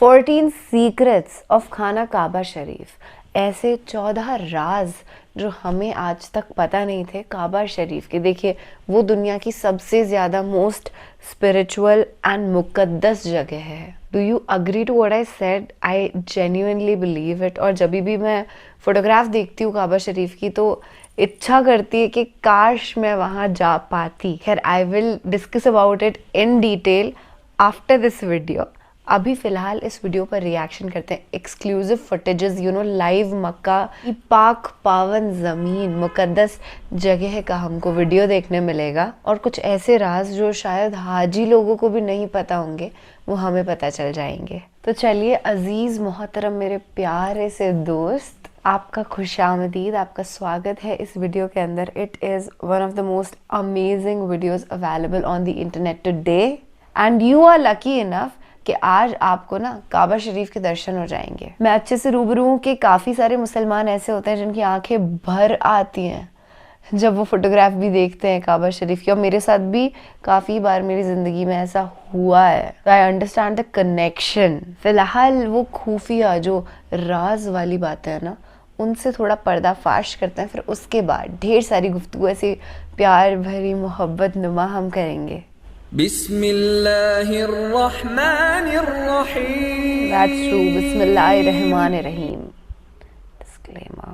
14 secrets of खाना काबा शरीफ, ऐसे 14 राज जो हमें आज तक पता नहीं थे काबा शरीफ के। देखिए, वो दुनिया की सबसे ज़्यादा मोस्ट स्पिरिचुअल एंड मुकद्दस जगह है। Do you agree to what I said? I genuinely believe it. और जब भी मैं फोटोग्राफ देखती हूँ काबा शरीफ की तो इच्छा करती है कि काश मैं वहाँ जा पाती। खैर, I will discuss about it in detail after this video. अभी फ़िलहाल इस वीडियो पर रिएक्शन करते हैं एक्सक्लूसिव फुटेजेस, लाइव मक्का की पाक पावन ज़मीन मुकद्दस जगह का हमको वीडियो देखने मिलेगा, और कुछ ऐसे राज जो शायद हाजी लोगों को भी नहीं पता होंगे वो हमें पता चल जाएंगे। तो चलिए अजीज़ मोहतरम मेरे प्यारे से दोस्त, आपका खुशामदीद, आपका स्वागत है इस वीडियो के अंदर। It is one of the most amazing videos available on the internet today, and you are lucky enough कि आज आपको ना काबा शरीफ के दर्शन हो जाएंगे। मैं अच्छे से रूबरू हूँ कि काफ़ी सारे मुसलमान ऐसे होते हैं जिनकी आंखें भर आती हैं जब वो फोटोग्राफ भी देखते हैं काबा शरीफ की, और मेरे साथ भी काफ़ी बार मेरी ज़िंदगी में ऐसा हुआ है। तो आई अंडरस्टैंड द कनेक्शन। फ़िलहाल वो खुफिया जो राज वाली बातें हैं ना, उनसे थोड़ा पर्दाफाश करते हैं, फिर उसके बाद ढेर सारी गुफ्तगू ऐसी प्यार भरी मोहब्बत नुमा हम करेंगे। बिस्मिल्लाहिर्रहमानिर्रहीम। That's true. बिस्मिल्लाहिर्रहमानिर्रहीम। Disclaimer.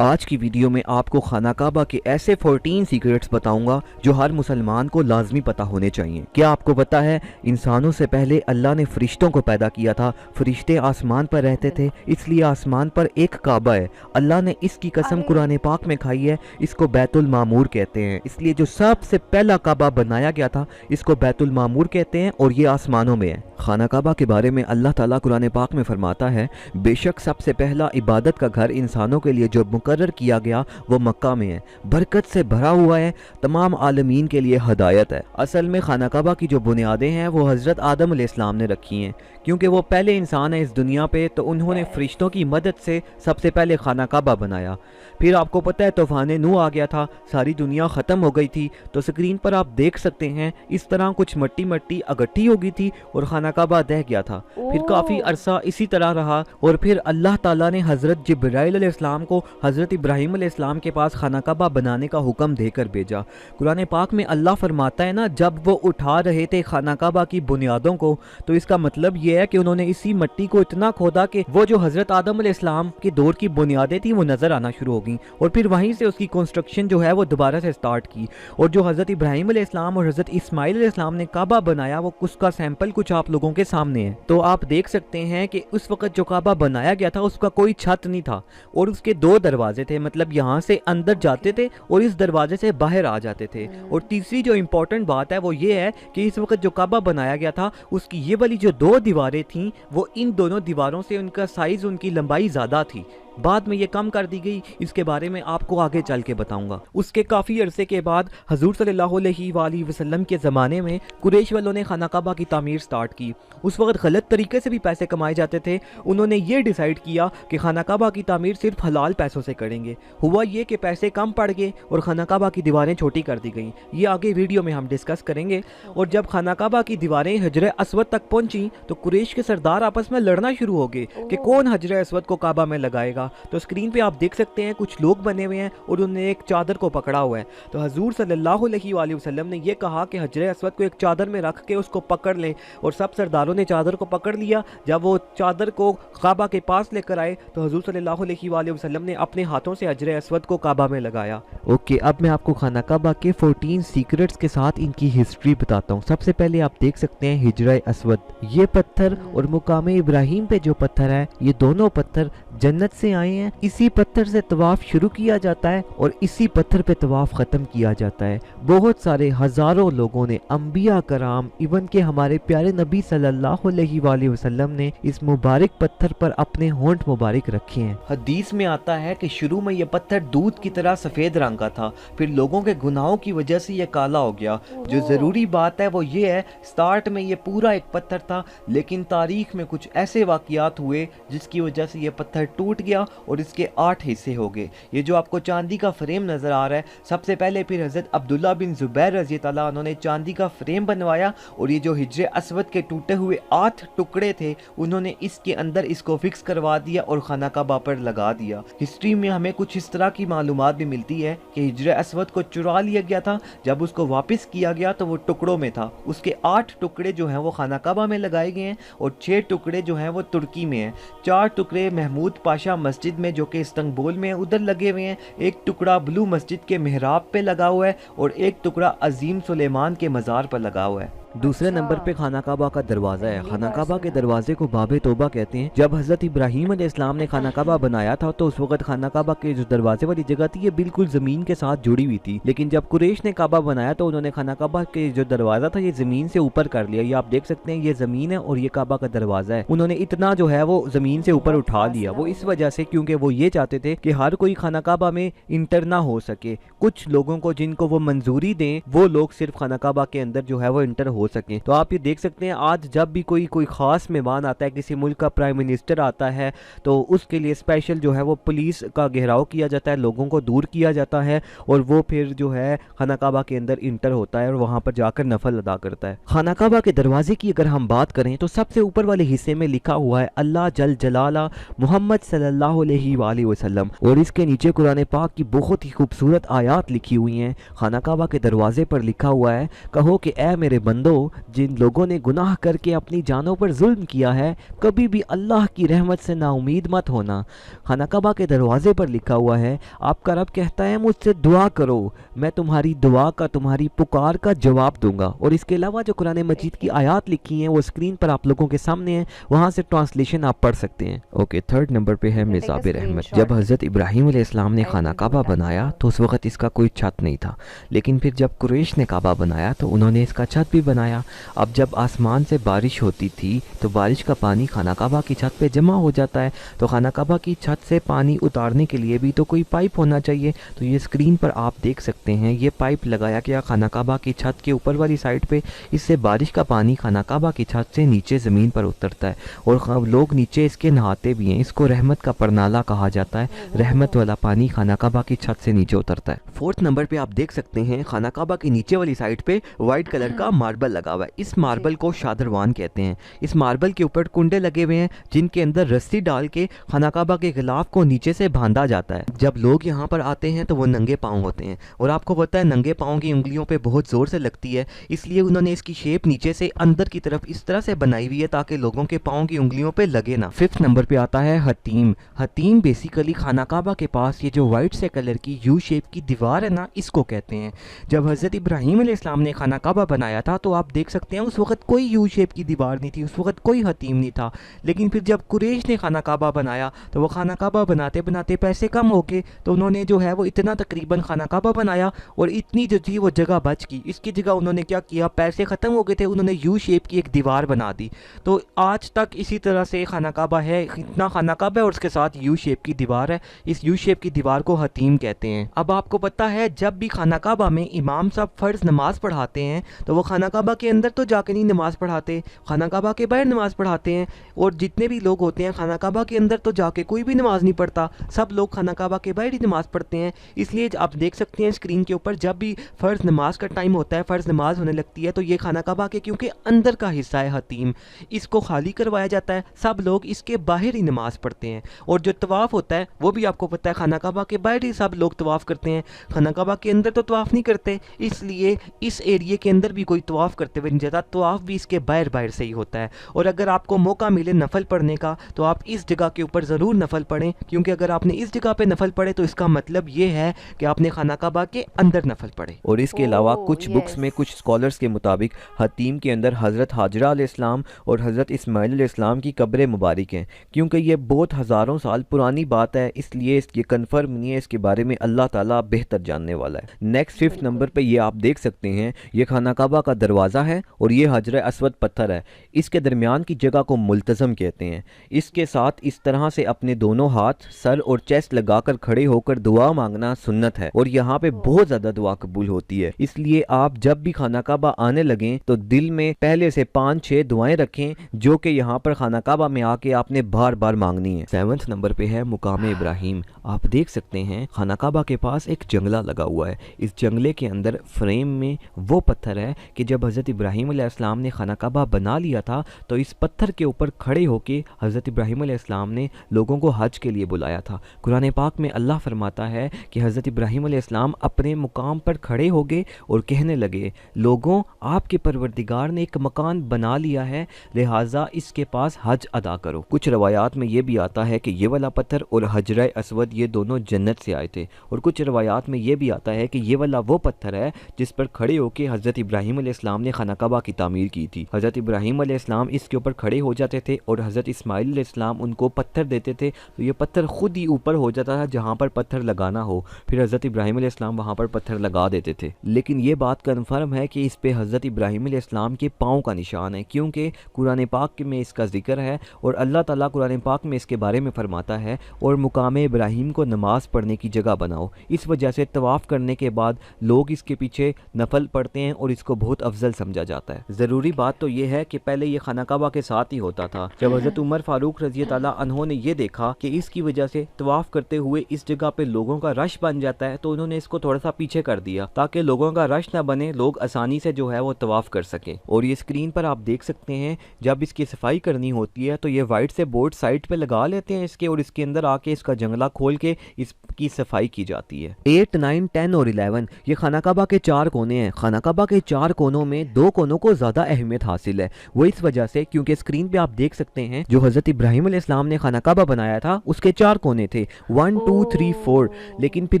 आज की वीडियो में आपको खाना काबा के ऐसे 14 सीक्रेट्स बताऊंगा जो हर मुसलमान को लाजमी पता होने चाहिए। क्या आपको पता है इंसानों से पहले अल्लाह ने फरिश्तों को पैदा किया था। फरिश्ते आसमान पर रहते थे, इसलिए आसमान पर एक काबा है। अल्लाह ने इसकी कसम कुरान पाक में खाई है। इसको बैतुल मामूर कहते हैं। इसलिए जो सबसे पहला काबा बनाया गया था इसको बैतुल मामूर कहते हैं, और ये आसमानों में है। खाना काबा के बारे में अल्लाह ताला कुरान पाक में फरमाता है, बेशक सबसे पहला इबादत का घर इंसानों के लिए जो मुकर्रर किया गया वो मक्का में है। बरकत से भरा हुआ है, तमाम आलमीन के लिए हदायत है। असल में खाना काबा की जो बुनियादें हैं वो हज़रत आदम अलैहिस्सलाम ने रखी हैं, क्योंकि वो पहले इंसान है इस दुनिया पे, तो उन्होंने फरिश्तों की मदद से सबसे पहले खाना काबा बनाया। फिर आपको पता है तूफ़ान नूह आ गया था, सारी दुनिया ख़त्म हो गई थी। तो स्क्रीन पर आप देख सकते हैं इस तरह कुछ मट्टी मट्टी इकट्ठी हो गई थी और खाना काबा दह गया था। फिर काफ़ी अरसा इसी तरह रहा, और फिर अल्लाह ताला ने हज़रत जिब्राइल अलैहिस्सलाम को हज़रत इब्राहीम अलैहिस्सलाम के पास खाना काबा बनाने का हुक्म देकर भेजा। कुरान पाक में अल्लाह फरमाता है ना, जब वो उठा रहे थे खाना काबा की बुनियादों को, तो इसका मतलब ये है कि उन्होंने इसी मिट्टी को इतना खोदा कि वो जो हज़रत आदम अलैहिस्सलाम के दौर की बुनियादें थी वो नज़र आना शुरू हो गई, और फिर वहीं से उसकी कंस्ट्रक्शन जो है वो दोबारा से स्टार्ट की। और जो हज़रत इब्राहीम अलैहिस्सलाम और हज़रत इस्माइल अलैहिस्सलाम ने काबा बनाया, वो उसका सैंपल कुछ आप लोगों के सामने है। तो आप देख सकते हैं कि उस वक्त जो काबा बनाया गया था उसका कोई छत नहीं था, और उसके 2 दरवाजे थे, मतलब यहाँ से अंदर जाते थे और इस दरवाजे से बाहर आ जाते थे। और तीसरी जो इम्पोर्टेंट बात है वो ये है कि इस वक्त जो काबा बनाया गया था उसकी ये वाली जो 2 दीवारें थीं वो इन दोनों दीवारों से उनका साइज, उनकी लंबाई ज़्यादा थी। बाद में ये कम कर दी गई, इसके बारे में आपको आगे चल के बताऊंगा। उसके काफ़ी अरसे के बाद हजूर सल्लल्लाहु अलैहि वसल्लम के ज़माने में कुरैश वालों ने खाना काबा की तामीर स्टार्ट की। उस वक्त गलत तरीके से भी पैसे कमाए जाते थे। उन्होंने ये डिसाइड किया कि खाना काबा की तामीर सिर्फ हलाल पैसों से करेंगे। हुआ ये कि पैसे कम पड़ गए और खाना काबा की दीवारें छोटी कर दी गई। ये आगे वीडियो में हम डिस्कस करेंगे। और जब खाना काबा की दीवारें हजर अस्वद तक पहुंची तो कुरैश के सरदार आपस में लड़ना शुरू हो गए कि कौन हजर अस्वद को काबा में लगाएगा। तो स्क्रीन पे आप देख सकते हैं कुछ लोग बने हुए हैं और उन्होंने एक चादर को पकड़ा हुआ है। तो हजूर सल्लल्लाहु अलैहि वसल्लम ने यह कहा कि हजर अस्वद को एक चादर में रख के उसको पकड़ लें, और सब सरदारों ने चादर को पकड़ लिया। जब वो चादर को काबा के पास लेकर आए तो हजूर सल्लल्लाहु अलैहि वसल्लम ने अपने हाथों से हजर अस्वद को काबा में लगाया। ओके, अब मैं आपको खाना काबा के 14 सीक्रेट्स के साथ इनकी हिस्ट्री बताता हूँ। सबसे पहले आप देख सकते हैं हिजरा अस्वद, ये पत्थर और मुकाम इब्राहिम पे जो पत्थर है, ये दोनों पत्थर जन्नत से आए हैं। इसी पत्थर से तवाफ शुरू किया जाता है और इसी पत्थर पे तवाफ ख़त्म किया जाता है। बहुत सारे हज़ारों लोगों ने, अंबिया कराम, इवन के हमारे प्यारे नबी सल्लल्लाहु अलैहि वसल्लम ने इस मुबारक पत्थर पर अपने होंठ मुबारक रखे हैं। हदीस में आता है कि शुरू में ये पत्थर दूध की तरह सफ़ेद रंग का था, फिर लोगों के गुनाहों की वजह से ये काला हो गया। जो ज़रूरी बात है वो ये है, स्टार्ट में ये पूरा एक पत्थर था, लेकिन तारीख में कुछ ऐसे वाक़यात हुए जिसकी वजह से ये पत्थर टूट गया गया और इसके 8 हिस्से हो गए। ये जो आपको चांदी का फ्रेम नज़र आ रहा है, सबसे पहले फिर हज़रत अब्दुल्ला बिन ज़ुबैर रज़ी ताला अन्हु ने चांदी का फ्रेम बनवाया और ये जो हिज्र अस्वद के टूटे हुए 8 टुकड़े थे उन्होंने इसके अंदर इसको फिक्स करवा दिया और खाना काबा पर लगा दिया। हिस्ट्री में हमें कुछ इस तरह की मालूमात भी मिलती है कि हिज्र अस्वद को चुरा लिया गया था, जब उसको वापस किया गया तो वो टुकड़ों में था। उसके 8 टुकड़े जो हैं वो खाना काबा में लगाए गए हैं और 6 टुकड़े जो हैं वो तुर्की में हैं। 4 टुकड़े महमूद पाशा मस्जिद में जो कि इस्तंबुल में उधर लगे हुए हैं, एक टुकड़ा ब्लू मस्जिद के मेहराब पे लगा हुआ है और एक टुकड़ा अजीम सुलेमान के मज़ार पर लगा हुआ है। दूसरे नंबर पे खाना काबा का दरवाज़ा है। खाना काबा के दरवाजे को बाबे तौबा कहते हैं। जब हज़रत इब्राहीम अलैहिस्सलाम ने खाना काबा बनाया था तो उस वक्त खाना काबा के जो दरवाजे वाली जगह थी ये बिल्कुल ज़मीन के साथ जुड़ी हुई थी, लेकिन जब कुरैश ने काबा बनाया तो उन्होंने खाना काबा के जो दरवाज़ा था ये ज़मीन से ऊपर कर लिया। ये आप देख सकते हैं, ये ज़मीन है और ये काबा का दरवाज़ा है। उन्होंने इतना जो है वो ज़मीन से ऊपर उठा लिया, वो इस वजह से क्योंकि वो ये चाहते थे कि हर कोई खाना काबा में इंटर ना हो सके, कुछ लोगों को जिनको वो मंजूरी दें वो लोग सिर्फ खाना काबा के अंदर जो है वो इंटर हो सकें। तो आप देख सकते हैं आज जब भी कोई ख़ास मेहमान आता है, किसी मुल्क का प्राइम मिनिस्टर आता है तो उसके लिए स्पेशल जो है वो पुलिस का घेराव किया जाता है, लोगों को दूर किया जाता है और वो फिर जो है खाना काबा के अंदर इंटर होता है और वहाँ पर जाकर नफल अदा करता है। खाना काबा के दरवाजे की अगर हम बात करें तो सबसे ऊपर वाले हिस्से में लिखा हुआ है अल्लाह जल जलाला मोहम्मद सल्लल्लाहु अलैहि वसल्लम और इसके नीचे कुरान पाक की बहुत ही खूबसूरत आयात लिखी हुई हैं। खाना काबा के दरवाजे पर लिखा हुआ है, कहो कि ए मेरे बंदो, जिन लोगों ने गुनाह करके अपनी जानों पर जुल्म किया है कभी भी अल्लाह की रहमत से नाउमीद मत होना। खाना काबा के दरवाजे पर लिखा हुआ है, आपका रब कहता है मुझसे दुआ करो, मैं तुम्हारी दुआ का, तुम्हारी पुकार का जवाब दूंगा। और इसके अलावा जो कुरान मजीद की आयात लिखी हैं वो स्क्रीन पर आप लोगों के सामने हैं, वहां से ट्रांसलेशन आप पढ़ सकते हैं। ओके, थर्ड नंबर पे है मिज़ाब रहमत। जब हज़रत इब्राहीम अलैहिस्सलाम ने खाना काबा बनाया तो उस वक्त इसका कोई छत नहीं था, लेकिन फिर जब कुरैश ने काबा बनाया तो उन्होंने इसका छत भी बनाया। अब जब आसमान से बारिश होती थी तो बारिश का पानी खाना काबा की छत पे जमा हो जाता है, तो खाना काबा की छत से पानी उतारने के लिए भी तो कोई पाइप होना चाहिए। तो ये स्क्रीन पर आप देख सकते हैं, ये पाइप लगाया गया खाना काबा की छत के ऊपर वाली साइड पे, इससे बारिश का पानी खाना काबा की छत से नीचे ज़मीन पर उतरता है और लोग नीचे इसके नहाते भी हैं। इसको रहमत का परनाला कहा जाता है, रहमत वाला पानी खाना काबा की छत से नीचे उतरता है। फोर्थ नंबर पे आप देख सकते हैं खाना काबा के नीचे वाली साइड पे वाइट कलर का मार्बल लगा हुआ है। इस मार्बल को शादरवान कहते हैं। इस मार्बल के ऊपर कुंडे लगे हुए हैं जिनके अंदर रस्सी डाल के खाना काबा के गिलाफ को नीचे से बांधा जाता है। जब लोग यहाँ पर आते हैं तो वो नंगे पाँव होते हैं और आपको पता है नंगे पाँव की उंगलियों पे बहुत ज़ोर से लगती है, इसलिए उन्होंने इसकी शेप नीचे से अंदर की तरफ इस तरह से बनाई हुई है ताकि लोगों के पाँव की उंगलियों पे लगे ना। फिफ्थ नंबर पे आता है हतीम। हतीम बेसिकली खाना काबा के पास ये जो वाइट से कलर की यू शेप की दीवार है ना, इसको कहते हैं। जब हज़रत इब्राहीम अलैहिस्सलाम ने खाना काबा बनाया था तो आप देख सकते हैं उस वक्त कोई यू शेप की दीवार नहीं थी, उस वक्त कोई हतीम नहीं था। लेकिन फिर जब कुरैश ने खाना काबा बनाया तो वो खाना काबा बनाते बनाते पैसे कम हो गए तो उन्होंने जो है वो इतना तकरीबन खाना काबा बनाया और इतनी जो थी वो जगह बच गई। इसकी जगह उन्होंने क्या किया, पैसे ख़त्म हो गए थे, उन्होंने यू शेप की एक दीवार बना दी। तो आज तक इसी तरह से खाना काबा है, इतना खाना काबा है और उसके साथ यू शेप की दीवार है। इस यू शेप की दीवार को हतीम कहते हैं। अब आपको पता है जब भी खाना काबा में इमाम साहब फ़र्ज़ नमाज पढ़ाते हैं तो वो खाना काबा के अंदर तो जाके नहीं नमाज़ पढ़ाते, खाना काबा के बाहर नमाज़ पढ़ाते हैं। और जितने भी लोग होते हैं खाना काबा के अंदर तो जाके कोई भी नमाज़ नहीं पढ़ता, सब लोग खाना काबा के बाहर ही नमाज़ पढ़ते हैं। इसलिए आप देख सकते हैं स्क्रीन के ऊपर जब भी फ़र्ज़ नमाज का टाइम होता है, फ़र्ज़ नमाज होने लगती है तो ये खाना काबा के क्योंकि अंदर का हिस्सा है हतीम, इसको खाली करवाया जाता है, सब लोग इसके बाहर ही नमाज़ पढ़ते हैं। और जो तवाफ़ होता है वो भी आपको पता है खाना काबा के बाहर ही सब लोग तवाफ़ करते हैं, खाना काबा के अंदर तो तवाफ़ नहीं करते, इसलिए इस एरिए के अंदर भी कोई तवाफ़ करते हुए नहीं जाता, तवाफ़ भी इसके बाहर बाहर से ही होता है। और अगर आपको मौका मिले नफल पढ़ने का तो आप इस जगह के ऊपर ज़रूर नफल पढ़ें, क्योंकि अगर आपने इस जगह पे नफल पढ़े तो इसका मतलब ये है कि आपने खाना काबा के अंदर नफल पढ़े। और इसके अलावा कुछ बुक्स में कुछ स्कॉलर्स के मुताबिक हतीम के अंदर हज़रत हाजरा अलैहिस्सलाम और हज़रत इस्माइल अलैहिस्सलाम की कब्रें मुबारक हैं, क्योंकि ये बहुत हज़ारों साल पुरानी बात है, इसलिए इसकी कन्फर्म नहीं है, इसके बारे में अल्लाह ताला बेहतर जानने वाला है। नेक्स्ट फिफ्थ नंबर पे ये आप देख सकते हैं, ये खाना काबा का दरवाज़ा दरवाज़ा है और ये हजर अस्वद पत्थर है। इसके दरमियान की जगह को मुल्तज़म कहते हैं। इसके साथ इस तरह से अपने दोनों हाथ सर और चेस्ट लगाकर खड़े होकर दुआ मांगना सुन्नत है और यहाँ पे बहुत ज़्यादा दुआ कबूल होती है। इसलिए आप जब भी खाना काबा आने लगें तो दिल में पहले से 5-6 दुआएं रखें जो कि यहाँ पर खाना काबा में आके आपने बार बार मांगनी है। 7वें नंबर पे है मुकाम इब्राहिम। आप देख सकते हैं खाना काबा के पास एक जंगला लगा हुआ है। इस जंगले के अंदर फ्रेम में वो पत्थर है कि जब हज़रत इब्राहिम अलैहिस्सलाम ने खाना काबा बना लिया था तो इस पत्थर के ऊपर खड़े होकर हज़रत इब्राहिम अलैहिस्सलाम ने लोगों को हज के लिए बुलाया था। कुरान पाक में अल्लाह फरमाता है कि हज़रत इब्राहिम अलैहिस्सलाम अपने मुकाम पर खड़े हो गए और कहने लगे, लोगों आपके परवरदिगार ने एक मकान बना लिया है, लिहाजा इसके पास हज अदा करो। कुछ रवायात में ये भी आता है कि ये वाला पत्थर और हजर अस्वद ये दोनों जन्नत से आए थे और कुछ रवायात में ये भी आता है कि ये वाला वो पत्थर है जिस पर खड़े होकर हज़रत इब्राहिम अलैहिस्सलाम ने खाना काबा की तामीर की थी। हज़रत इब्राहिम अलैहिस्सलाम इसके ऊपर खड़े हो जाते थे और हज़रत इस्माइल अलैहिस्सलाम उनको पत्थर देते थे तो ये पत्थर खुद ही ऊपर हो जाता था जहाँ पर पत्थर लगाना हो, फिर हज़रत इब्राहिम अलैहिस्सलाम वहाँ पर पत्थर लगा देते थे। लेकिन ये बात कन्फर्म है कि इस पे हज़रत इब्राहिम अलैहिस्सलाम के पाँव का निशान है क्योंकि कुरान पाक में इसका जिक्र है और अल्लाह ताला कुरान पाक में इसके बारे में फरमाता है, और मुकाम इब्राहिम को नमाज पढ़ने की जगह बनाओ। इस वजह से तवाफ़ करने के बाद लोग इसके पीछे नफल पढ़ते हैं और इसको बहुत अफजल समझा जाता है। ज़रूरी बात तो ये है कि पहले ये खाना काबा के साथ ही होता था। जब हज़रत उमर फारूक रज़ी ताला अन्हो ने ये देखा कि इसकी वजह से तवाफ़ करते हुए इस जगह पे लोगों का रश बन जाता है तो उन्होंने इसको थोड़ा सा पीछे कर दिया ताकि लोगों का रश ना बने, लोग आसानी से जो है वो तवाफ़ कर सकें। और ये स्क्रीन पर आप देख सकते हैं जब इसकी सफाई करनी होती है तो ये वाइट से बोर्ड साइड पे लगा लेते हैं इसके और इसके अंदर आके इसका जंगला खोल के इसकी सफाई की जाती है। 8, 9, 10 और 11 ये खाना काबा के 4 कोने हैं। खाना काबा के 4 कोनों में 2 कोनों को ज़्यादा अहमियत हासिल है, वो इस वजह से क्योंकि स्क्रीन पे आप देख सकते हैं जो हज़रत इब्राहिम अलैहिस्सलाम ने खाना काबा बनाया था उसके 4 कोने थे, 1, 2, 3, 4। लेकिन फिर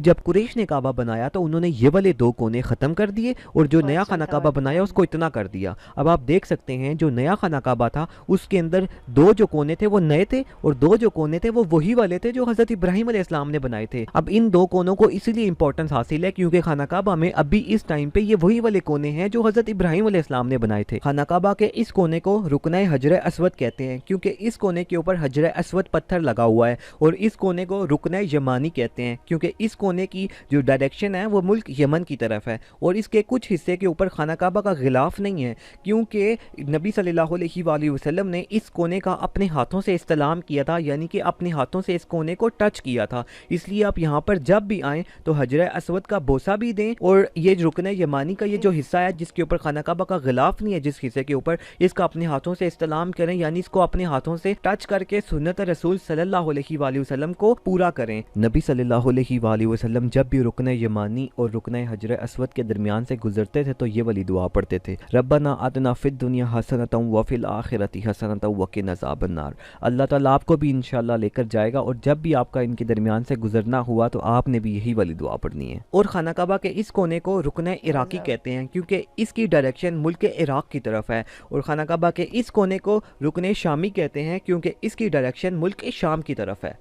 जब कुरैश ने काबा बनाया तो उन्होंने ये वाले 2 कोने ख़त्म कर दिए और जो नया खाना काबा बनाया उसको इतना कर दिया। अब आप देख सकते हैं जो नया खाना काबा था उसके अंदर 2 जो कोने थे वो नए थे और 2 जो कोने थे वो वही वाले थे जो हज़रत इब्राहिम अलैहिस्सलाम ने बनाए थे। अब इन 2 कोनों को इसलिए इंपॉर्टेंस हासिल है क्योंकि खाना काबा में अभी इस टाइम पे ये वही वाले कोने हैं जो हज़रत इब्राहिम अलैहिस्सलाम ने बनाए थे। खाना काबा के इस कोने को रुकने हजर अस्वद कहते हैं क्योंकि इस कोने के ऊपर हजर अस्वद पत्थर लगा हुआ है, और इस कोने को रुकने यमानी कहते हैं क्योंकि इस कोने की जो डायरेक्शन है वो मुल्क यमन की तरफ है, और इसके कुछ हिस्से के ऊपर खाना काबा का गिलाफ नहीं है क्योंकि नबी सल्लल्लाहु अलैहि वसल्लम ने इस कोने का अपने हाथों से इस्तेलाम किया था, यानी कि अपने हाथों से इस कोने को टच किया था। इसलिए आप यहाँ पर जब भी आएँ तो हजर अस्वद का बोसा भी दें, और ये रुकने यमानी का ये जो हिस्सा है जिसके ऊपर खाना काबा का गिलाफ नहीं है, जिस हिस्से के ऊपर, इसका अपने हाथों से इस्तेलाम करें, यानी इसको अपने हाथों से टच करके सुन्नत रसूल सल्लल्लाहु अलैहि वसल्लम को पूरा करें। नबी सल्लल्लाहु अलैहि वसल्लम जब भी रुकने यमानी और रुकने हजर अस्वद के दरमियान से गुजरते थे तो ये वाली दुआ पढ़ते थे, रब्बना आतना फिद दुनिया हसनतम व फिल आखिरती हसनतम व क़िना अज़ाबन नार। अल्लाह ताला आपको भी इंशाल्लाह लेकर जाएगा, और जब भी आपका इनके दरमियान से गुजरना हुआ तो आपने भी यही वाली दुआ पढ़नी है। और खाना काबा के इस कोने को रुकने इराकी कहते हैं क्योंकि इसकी डायरेक्शन मुल्क इराक की तरफ है, और खाना काबा के इस कोने को रुकने शामी कहते हैं क्योंकि इसकी डायरेक्शन मुल्क शाम की तरफ है।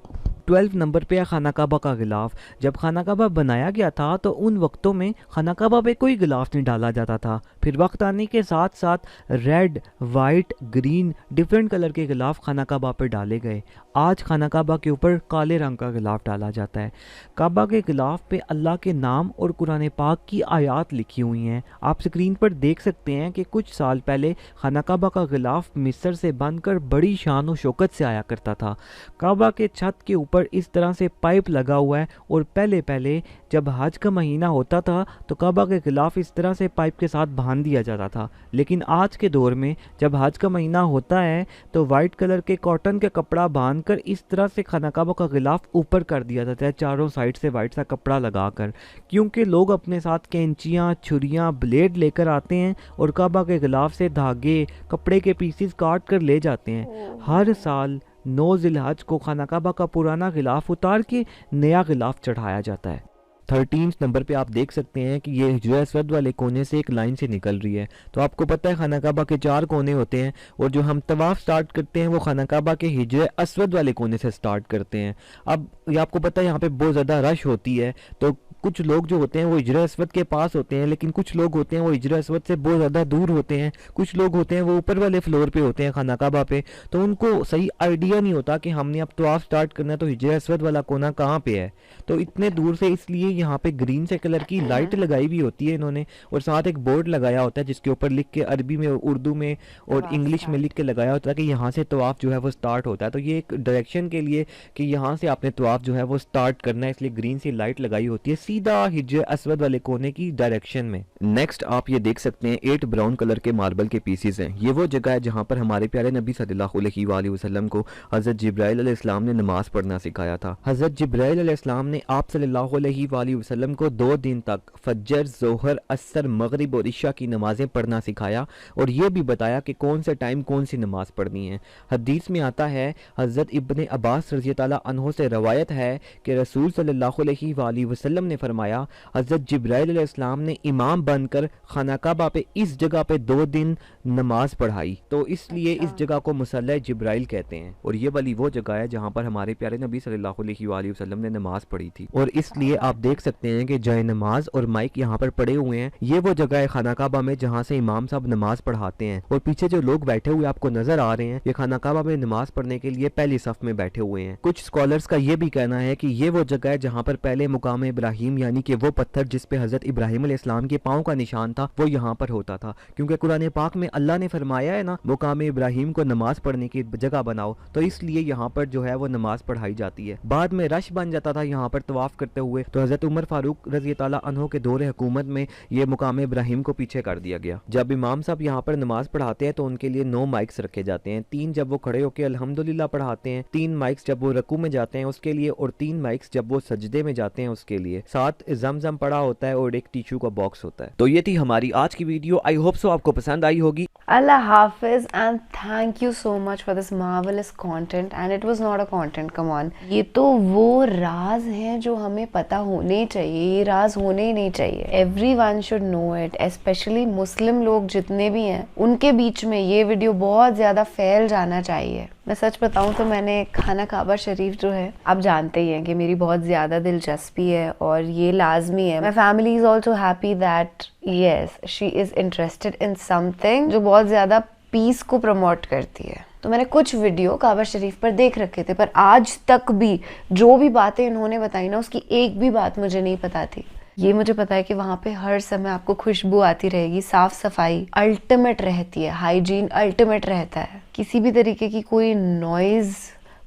12 नंबर पे है खाना काबा का गिलाफ। जब खाना काबा बनाया गया था तो उन वक्तों में खाना काबा पे कोई गिलाफ नहीं डाला जाता था, फिर वक्त आने के साथ साथ red, white, green different colour के गिलाफ खाना काबा पे डाले गए। आज खाना काबा के ऊपर काले रंग का गिलाफ डाला जाता है। काबा के गिलाफ पे अल्लाह के नाम और कुरान पाक की आयात लिखी हुई हैं। आप स्क्रीन पर देख सकते हैं कि कुछ साल पहले खाना काबा का गिलाफ मिस्र से बनकर बड़ी शान और शौकत से आया करता था। काबा के छत के ऊपर इस तरह से पाइप लगा हुआ है, और पहले जब हज का महीना होता था तो काबा के गिलाफ इस तरह से पाइप के साथ बांध दिया जाता था। लेकिन आज के दौर में जब हज का महीना होता है तो वाइट कलर के कॉटन के कपड़ा बांधकर इस तरह से खाना काबा का गिलाफ ऊपर कर दिया जाता है, चारों साइड से वाइट सा कपड़ा लगाकर, क्योंकि लोग अपने साथ कैंचियाँ, छुरियाँ, ब्लेड लेकर आते हैं और काबा के गिलाफ से धागे, कपड़े के पीसेस काट कर ले जाते हैं। हर साल 9 ज़िलहज को खाना काबा का पुराना गिलाफ उतार के नया गिलाफ चढ़ाया जाता है। 13 नंबर पे आप देख सकते हैं कि ये हिजर अस्वद वाले कोने से एक लाइन से निकल रही है। तो आपको पता है खाना काबा के 4 कोने होते हैं, और जो हम तवाफ़ स्टार्ट करते हैं वो खाना काबा के हिजर अस्वद वाले कोने से स्टार्ट करते हैं। अब ये आपको पता है यहाँ पे बहुत ज़्यादा रश होती है, तो कुछ लोग जो होते हैं वो हिजर अस्वद के पास होते हैं, लेकिन कुछ लोग होते हैं वो हिजर अस्वद से बहुत ज़्यादा दूर होते हैं, कुछ लोग होते हैं वो ऊपर वाले फ्लोर पे होते हैं खाना काबा पे, तो उनको सही आइडिया नहीं होता कि हमने अब तवाफ स्टार्ट करना है तो हिजर अस्वद वाला कोना कहाँ पे है। तो इतने दूर से इसलिए यहाँ पे ग्रीन से कलर की लाइट लगाई हुई होती है इन्होंने, और साथ एक बोर्ड लगाया होता है जिसके ऊपर लिख के अरबी में, उर्दू में और तवाफ इंग्लिश में लिख के लगाया होता है कि यहाँ से तवाफ जो है वो स्टार्ट होता है। तो ये एक डायरेक्शन के लिए कि यहाँ से आपने तवाफ जो है वो स्टार्ट करना है, इसलिए ग्रीन सी लाइट लगाई होती है सीधा हिजर अस्वद वाले कोने की डायरेक्शन में। नेक्स्ट आप ये देख सकते हैं 8 ब्राउन कलर के मार्बल के पीसीज हैं। ये वो जगह है जहाँ पर हमारे प्यारे नबी सल्लल्लाहु अलैहि वसल्लम को हज़रत जिब्राइल अलैहिस्सलाम ने नमाज पढ़ना सिखाया था। हज़रत जिब्राइल अलैहिस्सलाम ने आप सल्लल्लाहु अलैहि वसल्लम को 2 दिन तक फज्र, ज़ोहर, असर, मगरिब और इशा की नमाजें पढ़ना सिखाया और ये भी बताया कि कौन सा टाइम कौन सी नमाज पढ़नी है। हदीस में आता है, हज़रत इब्ने अब्बास रज़ी अल्लाह अन्हु से रवायत है कि रसूल सल्लल्लाहु अलैहि वसल्लम ने फरमाया, हज़रत जिब्राइल अलैहिस्सलाम ने इमाम बनकर खाना काबा पे इस जगह पे 2 दिन नमाज पढ़ाई, तो इसलिए इस जगह को मुसल्ला जिब्राइल कहते हैं। और ये वाली वो जगह है जहाँ पर हमारे प्यारे नबी सल्लल्लाहु अलैहि वसल्लम ने नमाज पढ़ी थी। और इसलिए आप देख सकते हैं कि जय नमाज और माइक यहाँ पर पड़े हुए हैं। ये वो जगह है खाना काबा में जहाँ से इमाम साहब नमाज पढ़ाते हैं। और पीछे जो लोग बैठे हुए आपको नजर आ रहे हैं, ये खाना काबा में नमाज पढ़ने के लिए पहली सफ में बैठे हुए हैं। कुछ स्कॉलर्स का ये भी कहना है कि ये वो जगह है जहाँ पर पहले मुकाम इब्राहिम यानी कि वो पत्थर जिस पे हजरत इब्राहिम अलैहिस्सलाम के पाँव का निशान था वो यहाँ पर होता था, क्योंकि कुरान पाक में अल्लाह ने फरमाया है ना, मुकाम इब्राहिम को नमाज पढ़ने की जगह बनाओ, तो इसलिए यहाँ पर जो है वो नमाज पढ़ाई जाती है। बाद में रश बन जाता था यहाँ पर तवाफ करते हुए, तो हजरत उमर फारूक रज़ी अल्लाह अन्हु के दौर हुकूमत में ये मुकाम इब्राहिम को पीछे कर दिया गया। जब इमाम साहब यहाँ पर नमाज पढ़ाते हैं तो उनके लिए 9 माइक्स रखे जाते हैं, 3 जब वो खड़े होकर अल्हम्दुलिल्लाह पढ़ाते हैं, 3 माइक्स जब वो रकू में जाते हैं उसके लिए, और 3 माइक्स जब वो सजदे में जाते हैं उसके लिए। साथ जमजम पड़ा होता है और एक टिश्यू का बॉक्स होता है। तो ये थी हमारी आज की वीडियो, आई होप सो आपको पसंद आई होगी। Allah Hafiz and thank you so much for this marvelous content and it was not a content, come on। ये तो वो राज हैं जो हमें पता होने चाहिए, ये राज होने ही नहीं चाहिए। Everyone should know it, especially मुस्लिम लोग जितने भी हैं उनके बीच में ये वीडियो बहुत ज़्यादा फैल जाना चाहिए। मैं सच बताऊं तो मैंने खाना काबा शरीफ जो है, आप जानते ही हैं कि मेरी बहुत ज़्यादा दिलचस्पी है और ये लाजमी है। My family is also happy that yes she is interested in something जो बहुत ज़्यादा पीस को प्रमोट करती है। तो मैंने कुछ वीडियो काबा शरीफ पर देख रखे थे, पर आज तक भी जो भी बातें इन्होंने बताई ना उसकी एक भी बात मुझे नहीं पता थी। ये मुझे पता है कि वहाँ पे हर समय आपको खुशबू आती रहेगी, साफ सफाई अल्टीमेट रहती है, हाइजीन अल्टीमेट रहता है, किसी भी तरीके की कोई नॉइज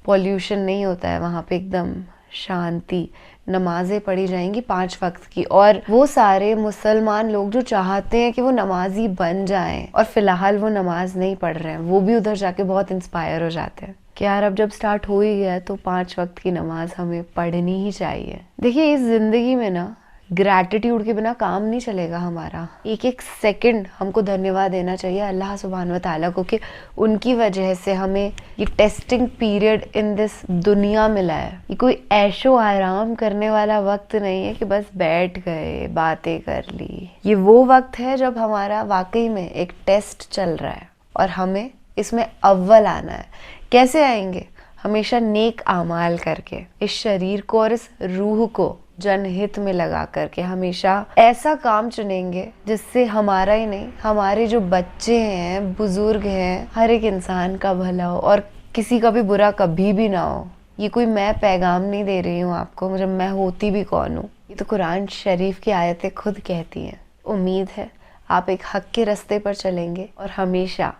पॉल्यूशन नहीं होता है वहाँ पे, एकदम शांति। नमाजें पढ़ी जाएंगी 5 वक्त की, और वो सारे मुसलमान लोग जो चाहते हैं कि वो नमाजी बन जाएं और फिलहाल वो नमाज नहीं पढ़ रहे हैं, वो भी उधर जाके बहुत इंस्पायर हो जाते हैं कि यार अब जब स्टार्ट हो ही गया है तो 5 वक्त की नमाज हमें पढ़नी ही चाहिए। देखिए इस जिंदगी में ना ग्रैटिट्यूड के बिना काम नहीं चलेगा हमारा। एक एक सेकंड हमको धन्यवाद देना चाहिए अल्लाह सुब्हान व तआला को कि उनकी वजह से हमें ये टेस्टिंग पीरियड इन दिस दुनिया मिला है। ये कोई ऐशो आराम करने वाला वक्त नहीं है कि बस बैठ गए बातें कर ली। ये वो वक्त है जब हमारा वाकई में एक टेस्ट चल रहा है और हमें इसमें अव्वल आना है। कैसे आएंगे? हमेशा नेक आमाल करके, इस शरीर को और इस रूह को जनहित में लगा करके हमेशा ऐसा काम चुनेंगे जिससे हमारा ही नहीं, हमारे जो बच्चे हैं, बुजुर्ग हैं, हर एक इंसान का भला हो और किसी का भी बुरा कभी भी ना हो। ये कोई मैं पैगाम नहीं दे रही हूँ आपको, मुझे मैं होती भी कौन हूँ, ये तो कुरान शरीफ की आयतें खुद कहती हैं। उम्मीद है आप एक हक के रास्ते पर चलेंगे और हमेशा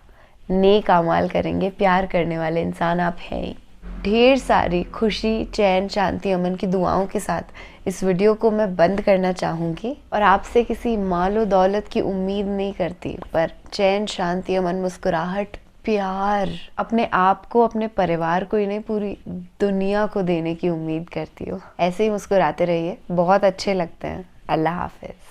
नेक आमाल करेंगे। प्यार करने वाले इंसान आप हैं ही। ढेर सारी खुशी, चैन, शांति, अमन की दुआओं के साथ इस वीडियो को मैं बंद करना चाहूँगी और आपसे किसी मालो दौलत की उम्मीद नहीं करती, पर चैन, शांति, अमन, मुस्कुराहट, प्यार अपने आप को, अपने परिवार को ही नहीं पूरी दुनिया को देने की उम्मीद करती हूँ। ऐसे ही मुस्कुराते रहिए, बहुत अच्छे लगते हैं। अल्लाह हाफिज।